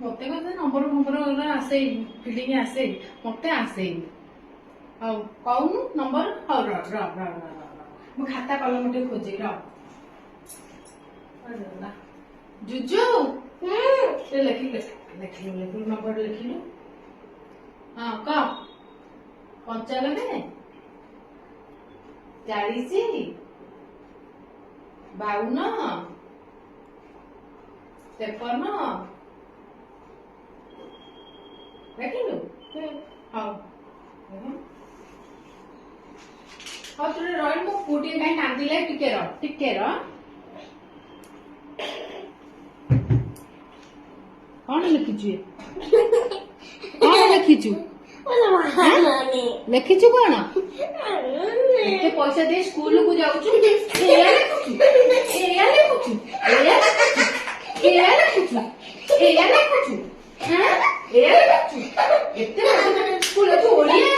ମତେ କଥା ନମ୍ବର ଫମ୍ବର ଆସେ ଫିଲିଂ ଆସେ ମତେ ଆସେନି। ହଉ କହୁନୁ ନମ୍ବର। ହଉ ର ର ର ର ମୁଁ ଖାତା କଲମ ଟିକେ ଖୋଜେ ର। ଜୁଜୁ ଲେଖିଲୁ ଲେଖିଲୁ ଲେଖିଲୁ ନମ୍ବର ଲେଖିଲୁ। ହଁ କହ 95 40 52 53 ଲେଖିଲୁ। ହଉ ହଉ ତୁ ରହିଲୁ ମୋ ପୁଅ ଟିକେ କାହିଁ କାନ୍ଦିଲେ ଟିକେ ର ଟିକେ ର। କଣ ଲେଖିଛୁ କଣ ଲେଖିଛୁ ଲେଖିଛୁ କଣ ଏତେ ପଇସା ଦେଇ ସ୍କୁଲକୁ ଯାଉଛୁ ଏଇଆ ଲେଖୁଛୁ ଏଇଆ ଲେଖୁଛୁ ଏଇଆ ଲେଖୁଛୁ ଏଇଆ ଲେଖୁଛୁ ଏଇଆ ଲେଖୁଛୁ ଏଇଆ ଲେଖୁଛୁ ଏତେ ସ୍କୁଲ ଅଛି ଓଡ଼ିଆ